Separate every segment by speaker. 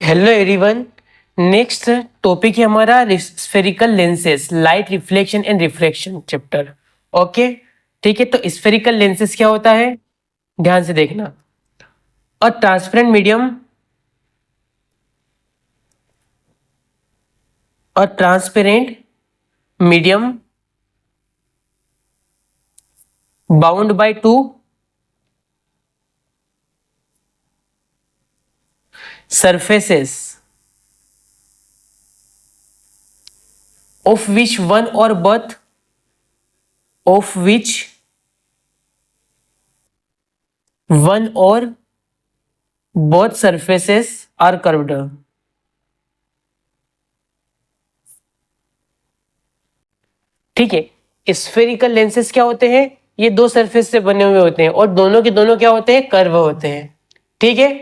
Speaker 1: Hello everyone. Next topic है हमारा spherical lenses, light reflection and refraction chapter. Okay, ठीक है। तो स्फेरिकल लेंसेस क्या होता है, ध्यान से देखना। A transparent medium, a transparent medium bound by two surfaces of which one or both of which one or both surfaces are curved। ठीक है। स्फेरिकल लेंसेस क्या होते हैं, ये दो सरफेस से बने हुए होते हैं और दोनों के दोनों क्या होते हैं, कर्व होते हैं। ठीक है।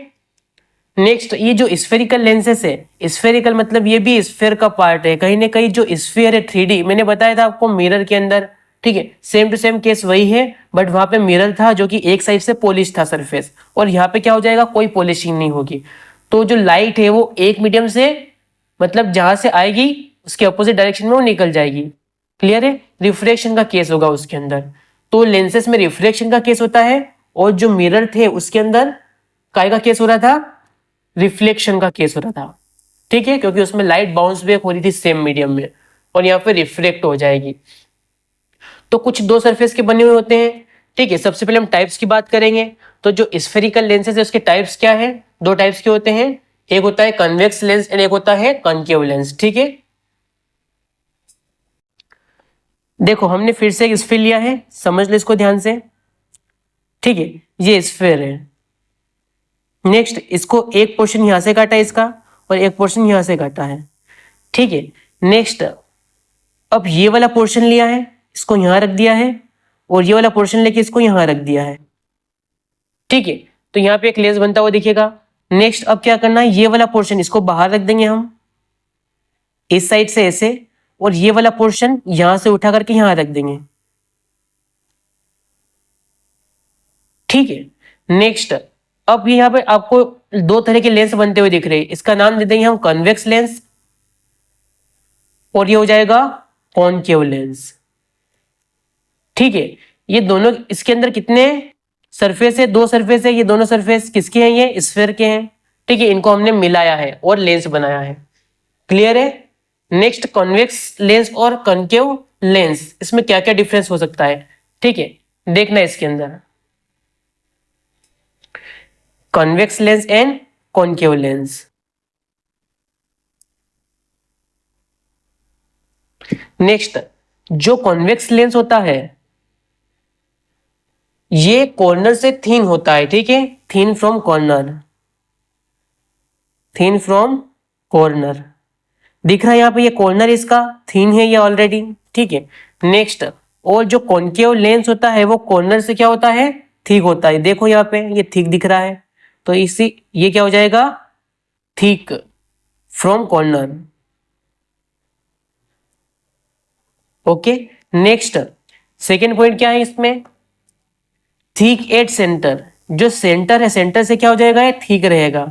Speaker 1: नेक्स्ट, ये जो स्फेरिकल लेंसेस है, स्फेरिकल मतलब ये भी स्फेयर का पार्ट है कहीं ना कहीं। जो स्फीयर है 3D मैंने बताया था आपको मिरर के अंदर, ठीक है। सेम टू सेम केस वही है, बट वहां पे मिरर था जो कि एक साइड से पॉलिश था सरफेस, और यहाँ पे क्या हो जाएगा, कोई पॉलिशिंग नहीं होगी। तो जो लाइट है वो एक मीडियम से, मतलब जहां से आएगी उसके अपोजिट डायरेक्शन में वो निकल जाएगी। क्लियर है। रिफ्रैक्शन का केस होगा उसके अंदर। तो लेंसेस में रिफ्रैक्शन का केस होता है, और जो मिरर थे उसके अंदर काय का केस हो रहा था, रिफ्लेक्शन का केस हो रहा था। ठीक है, क्योंकि उसमें लाइट बाउंस बैक हो रही थी सेम मीडियम में, और यहाँ पे रिफ्लेक्ट हो जाएगी। तो कुछ दो सरफेस के बने हुए होते हैं। ठीक है, सबसे पहले हम टाइप्स की बात करेंगे। तो जो स्फेरिकल लेंसेज है उसके टाइप्स क्या है, दो टाइप्स के होते हैं। एक होता है कन्वेक्स लेंस एंड एक होता है कॉनकेव लेंस। ठीक है, देखो हमने फिर से एक स्फीयर लिया है, समझ लो इसको ध्यान से। ठीक है, ये स्फीयर है। नेक्स्ट, इसको एक पोर्शन यहां से काटा है इसका, और एक पोर्शन यहां से काटा है। ठीक है। नेक्स्ट, अब ये वाला पोर्शन लिया है, इसको यहां रख दिया है, और ये वाला पोर्शन लेके इसको यहां रख दिया है। ठीक है, तो यहाँ पे एक लेंस बनता हुआ दिखेगा। नेक्स्ट, अब क्या करना है, ये वाला पोर्शन इसको बाहर रख देंगे हम इस साइड से ऐसे, और ये वाला पोर्शन यहां से उठा करके यहां रख देंगे। ठीक है। नेक्स्ट, अब यहाँ पे आपको दो तरह के लेंस बनते हुए दिख रहे हैं। इसका नाम दे देंगे हम कन्वेक्स लेंस, और ये हो जाएगा कॉनकेव लेंस। ठीक है, ये दोनों, इसके अंदर कितने सरफेस है, दो सरफेस है। ये दोनों सरफेस किसके हैं, ये स्फीयर के हैं। ठीक है, इनको हमने मिलाया है और लेंस बनाया है। क्लियर है। नेक्स्ट, कॉन्वेक्स लेंस और कॉनकेव लेंस, इसमें क्या क्या डिफरेंस हो सकता है। ठीक है, देखना इसके अंदर convex lens and concave lens. Next, जो कॉन्वेक्स लेंस होता है ये कॉर्नर से थिन होता है। ठीक है, thin from corner, thin from corner दिख रहा है यहाँ पे, ये कॉर्नर इसका थिन है ये ऑलरेडी। ठीक है। नेक्स्ट, और जो कॉनकेव लेंस होता है वो कॉर्नर से क्या होता है, थिक होता है। देखो यहाँ पे ये थिक दिख रहा है, तो इसी ये क्या हो जाएगा, thick from corner. Okay. Next, second point क्या है इसमें, थिक एट सेंटर। जो सेंटर है, सेंटर से क्या हो जाएगा, ये थिक रहेगा।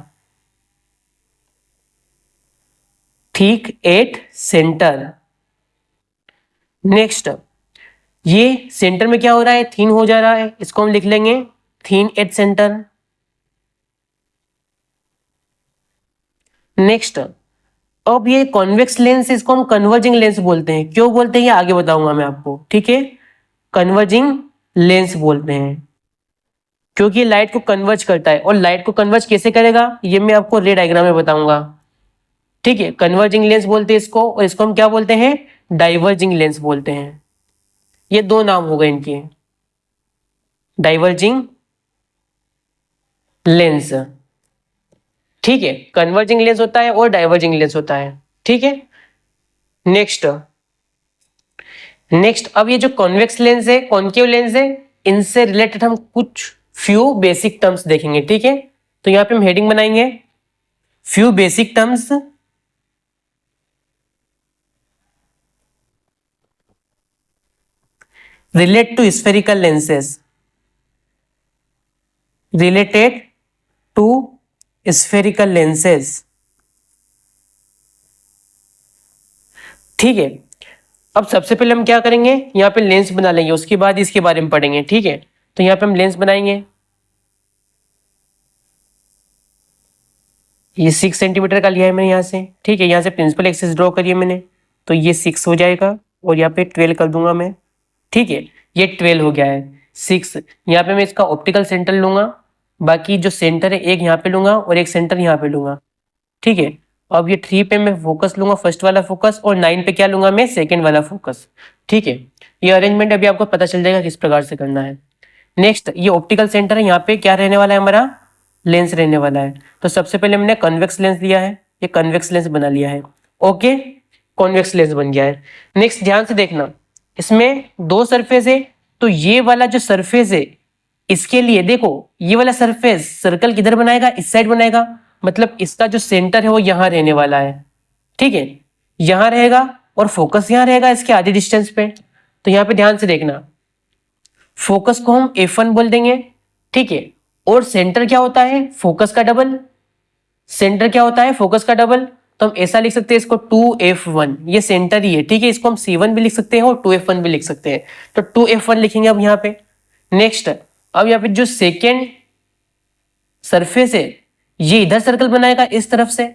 Speaker 1: Thick at centre. नेक्स्ट, ये सेंटर में क्या हो रहा है, थिन हो जा रहा है, इसको हम लिख लेंगे थिन एट सेंटर। नेक्स्ट, अब ये कॉन्वेक्स लेंस, इसको हम कन्वर्जिंग लेंस बोलते हैं। क्यों बोलते हैं ये आगे बताऊंगा मैं आपको। ठीक है, कन्वर्जिंग लेंस बोलते हैं क्योंकि लाइट को कन्वर्ज करता है। और लाइट को कन्वर्ज कैसे करेगा ये मैं आपको रे डायग्राम में बताऊंगा। ठीक है, कन्वर्जिंग लेंस बोलते हैं इसको, और इसको हम क्या बोलते हैं, डाइवर्जिंग लेंस बोलते हैं। ये दो नाम हो गए इनके, डाइवर्जिंग लेंस। ठीक है, कन्वर्जिंग लेंस होता है और डाइवर्जिंग लेंस होता है। ठीक है। नेक्स्ट, अब ये जो कॉन्वेक्स लेंस है, कॉनकेव लेंस है, इनसे रिलेटेड हम कुछ फ्यू बेसिक टर्म्स देखेंगे। ठीक है, तो यहां पे हम हेडिंग बनाएंगे few basic terms relate to spherical lenses, related to spherical lenses. ठीक है, अब सबसे पहले हम क्या करेंगे, यहाँ पे लेंस बना लेंगे, उसके बाद इसके बारे में पढ़ेंगे। ठीक है, तो यहाँ पे हम लेंस बनाएंगे। ये 6 सेंटीमीटर का लिया है मैंने यहाँ से। ठीक है, यहाँ से प्रिंसिपल एक्सिस ड्रॉ करिए मैंने, तो ये 6 हो जाएगा और यहाँ पे 12 कर दूंगा मैं। ठीक है, ये 12 हो गया है। 6 यहाँ पे मैं इसका ऑप्टिकल सेंटर लूंगा, बाकी जो सेंटर है एक यहाँ पे लूंगा और एक सेंटर यहाँ पे लूंगा। ठीक है, अब ये 3 पे मैं फोकस लूंगा, फर्स्ट वाला फोकस, और 9 पे क्या लूंगा मैं, सेकेंड वाला फोकस। ठीक है, ये अरेंजमेंट अभी आपको पता चल जाएगा किस प्रकार से करना है। नेक्स्ट, ये ऑप्टिकल सेंटर है, यहाँ पे क्या रहने वाला है, हमारा लेंस रहने वाला है। तो सबसे पहले हमने कन्वेक्स लेंस लिया है, ये कन्वेक्स लेंस बना लिया है। ओके, कॉन्वेक्स लेंस बन गया है। नेक्स्ट ध्यान से देखना, इसमें 2 सरफेस है, तो ये वाला जो सरफेस है इसके लिए देखो, ये वाला सरफेस सर्कल किधर बनाएगा, इस साइड बनाएगा, मतलब इसका जो सेंटर है वो यहां रहने वाला है। ठीक है, यहां रहेगा और फोकस यहां रहेगा इसके आधे डिस्टेंस पे। तो यहाँ पे ध्यान से देखना, फोकस को हम F1 बोल देंगे। ठीक है, और सेंटर क्या होता है, फोकस का डबल। सेंटर क्या होता है, फोकस का डबल। तो हम ऐसा लिख सकते हैं इसको 2F1, ये सेंटर ही है। ठीक है, इसको हम C1 भी लिख सकते हैं और 2F1 भी लिख सकते हैं। तो 2F1 लिखेंगे अब यहाँ पे। नेक्स्ट, अब यहाँ पे जो सेकेंड सरफेस है ये इधर सर्कल बनाएगा इस तरफ से।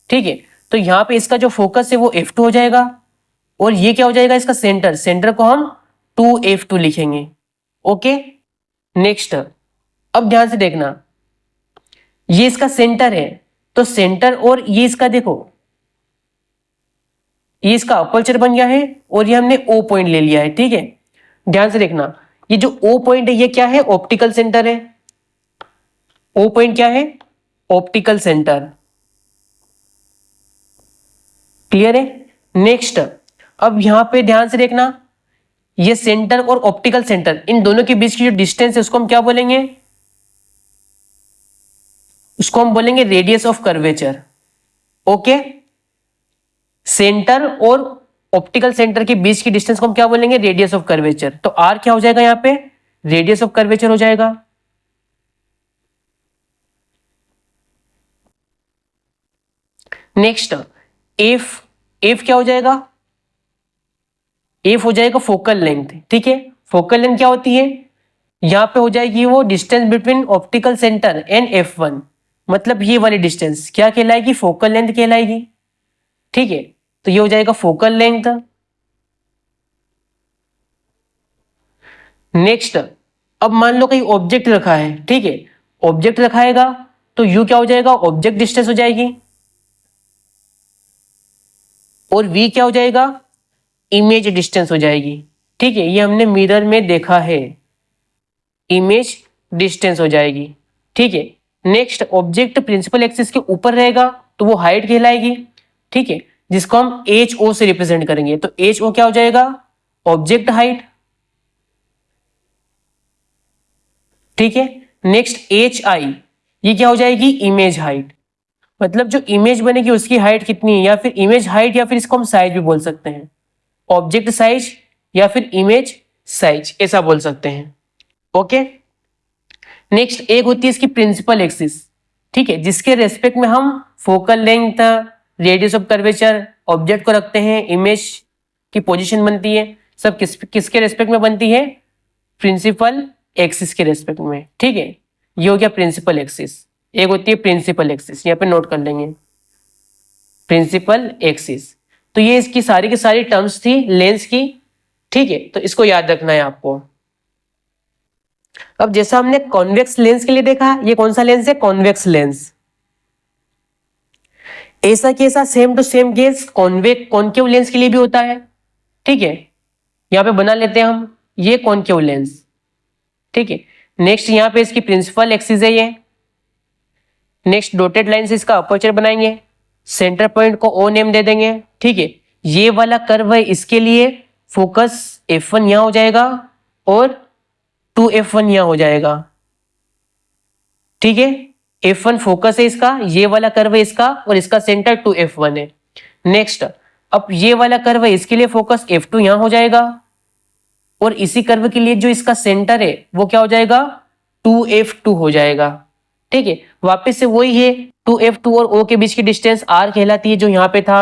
Speaker 1: ठीक है, तो यहाँ पे इसका जो फोकस है वो F2 हो जाएगा, और ये क्या हो जाएगा, इसका सेंटर। सेंटर को हम 2F2 लिखेंगे। ओके, नेक्स्ट, अब ध्यान से देखना, ये इसका सेंटर है, तो सेंटर और ये इसका देखो, ये इसका अपर्चर बन गया है और ये हमने O पॉइंट ले लिया है। ठीक है, ध्यान से देखना, ये जो O पॉइंट है ये क्या है, ऑप्टिकल सेंटर है। O पॉइंट क्या है, ऑप्टिकल सेंटर। क्लियर है। नेक्स्ट, अब यहां पे ध्यान से देखना, ये सेंटर और ऑप्टिकल सेंटर, इन दोनों के बीच की जो डिस्टेंस है उसको हम क्या बोलेंगे, उसको हम बोलेंगे radius of curvature. Okay, centre और ऑप्टिकल सेंटर के बीच की डिस्टेंस को हम क्या बोलेंगे, रेडियस ऑफ कर्वेचर। तो आर क्या हो जाएगा यहाँ पे, रेडियस ऑफ कर्वेचर हो जाएगा। नेक्स्ट, एफ, एफ क्या हो जाएगा, एफ हो जाएगा फोकल लेंथ। ठीक है, फोकल लेंथ क्या होती है, यहां पे हो जाएगी वो distance between optical centre and F1, मतलब ये वाली डिस्टेंस क्या कहलाएगी, फोकल लेंथ कहलाएगी। ठीक है, तो ये हो जाएगा फोकल लेंथ। नेक्स्ट, अब मान लो कहीं ऑब्जेक्ट रखा है। ठीक है, ऑब्जेक्ट रखाएगा तो यू क्या हो जाएगा, ऑब्जेक्ट डिस्टेंस हो जाएगी, और वी क्या हो जाएगा, इमेज डिस्टेंस हो जाएगी। ठीक है, ये हमने मिरर में देखा है, इमेज डिस्टेंस हो जाएगी। ठीक है, नेक्स्ट, ऑब्जेक्ट प्रिंसिपल एक्सिस के ऊपर रहेगा तो वो हाइट कहलाएगी। ठीक है, जिसको हम HO से रिप्रेजेंट करेंगे, तो HO क्या हो जाएगा, ऑब्जेक्ट हाइट। ठीक है, नेक्स्ट HI, ये क्या हो जाएगी, इमेज हाइट, मतलब जो इमेज बनेगी उसकी हाइट कितनी है, या फिर इमेज हाइट, या फिर इसको हम साइज भी बोल सकते हैं, ऑब्जेक्ट साइज या फिर इमेज साइज ऐसा बोल सकते हैं। ओके, नेक्स्ट, एक होती है इसकी प्रिंसिपल एक्सिस। ठीक है, जिसके रेस्पेक्ट में हम focal length, radius of curvature, object को रखते हैं, इमेज की पोजीशन बनती है, सब किसके रेस्पेक्ट में बनती है, प्रिंसिपल एक्सिस के रेस्पेक्ट में। ठीक है, ये हो गया प्रिंसिपल एक्सिस। एक होती है प्रिंसिपल एक्सिस, यहाँ पे नोट कर लेंगे, प्रिंसिपल एक्सिस। तो ये इसकी सारी की सारी टर्म्स थी लेंस की। ठीक है, तो इसको याद रखना है आपको। अब जैसा हमने कॉन्वेक्स लेंस के लिए देखा, ये कौन सा लेंस है, कॉन्वेक्स लेंस। ऐसा कैसा same to same case concave lens के लिए भी होता है। ठीक है, यहां पे बना लेते हैं हम, ये कॉनकेव लेंस। ठीक है, नेक्स्ट यहां पे इसकी प्रिंसिपल एक्सिस है ये। नेक्स्ट, डॉटेड लाइन से इसका अपर्चर बनाएंगे, सेंटर पॉइंट को O नेम दे देंगे। ठीक है, ये वाला कर्व है, इसके लिए फोकस F1 यहां हो जाएगा और 2F1 यहां हो जाएगा। ठीक है, F1 फोकस है इसका, ये वाला कर्व है इसका, और इसका सेंटर 2F1 है। नेक्स्ट, अब ये वाला कर्व है, इसके लिए फोकस F2 यहां हो जाएगा, और इसी कर्व के लिए जो इसका सेंटर है वो क्या हो जाएगा, 2F2 हो जाएगा। ठीक है, वापस से वही है, 2F2 और O के बीच की डिस्टेंस R कहलाती है, जो यहाँ पे था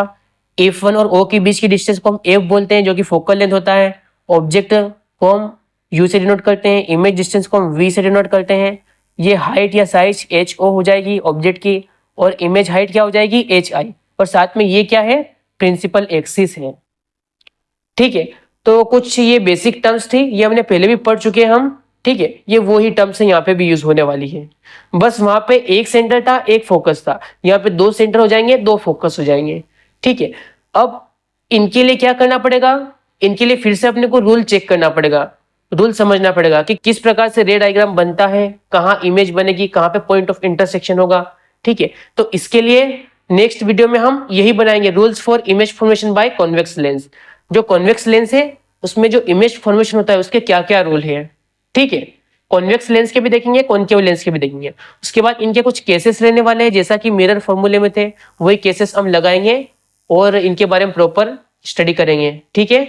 Speaker 1: F1 और O के बीच की डिस्टेंस को हम F बोलते हैं, जो कि फोकल लेंथ होता है। ऑब्जेक्ट को हम U से डिनोट करते हैं, इमेज डिस्टेंस को हम V से डिनोट करते हैं। ये हाइट या साइज HO हो जाएगी ऑब्जेक्ट की, और इमेज हाइट क्या हो जाएगी HI, और साथ में ये क्या है, प्रिंसिपल एक्सिस है। ठीक है, तो कुछ ये बेसिक टर्म्स थी, ये हमने पहले भी पढ़ चुके हैं हम। ठीक है, ये वही टर्म्स है, यहाँ पे भी यूज होने वाली है। बस वहां पे एक सेंटर था, एक फोकस था, यहाँ पे दो सेंटर हो जाएंगे, दो फोकस हो जाएंगे। ठीक है, अब इनके लिए क्या करना पड़ेगा, इनके लिए फिर से अपने को रूल चेक करना पड़ेगा, रूल समझना पड़ेगा कि किस प्रकार से रे डायग्राम बनता है, कहाँ इमेज बनेगी, कहाँ पे पॉइंट ऑफ इंटरसेक्शन होगा। ठीक है, तो इसके लिए नेक्स्ट वीडियो में हम यही बनाएंगे, rules for image formation by convex lens. जो कॉन्वेक्स लेंस है उसमें जो इमेज फॉर्मेशन होता है उसके क्या क्या रूल है। ठीक है, कॉन्वेक्स लेंस के भी देखेंगे, कॉनकेव लेंस के भी देखेंगे। उसके बाद इनके कुछ केसेस रहने वाले हैं, जैसा कि मिरर फॉर्मूले में थे, वही केसेस हम लगाएंगे और इनके बारे में प्रॉपर स्टडी करेंगे। ठीक है।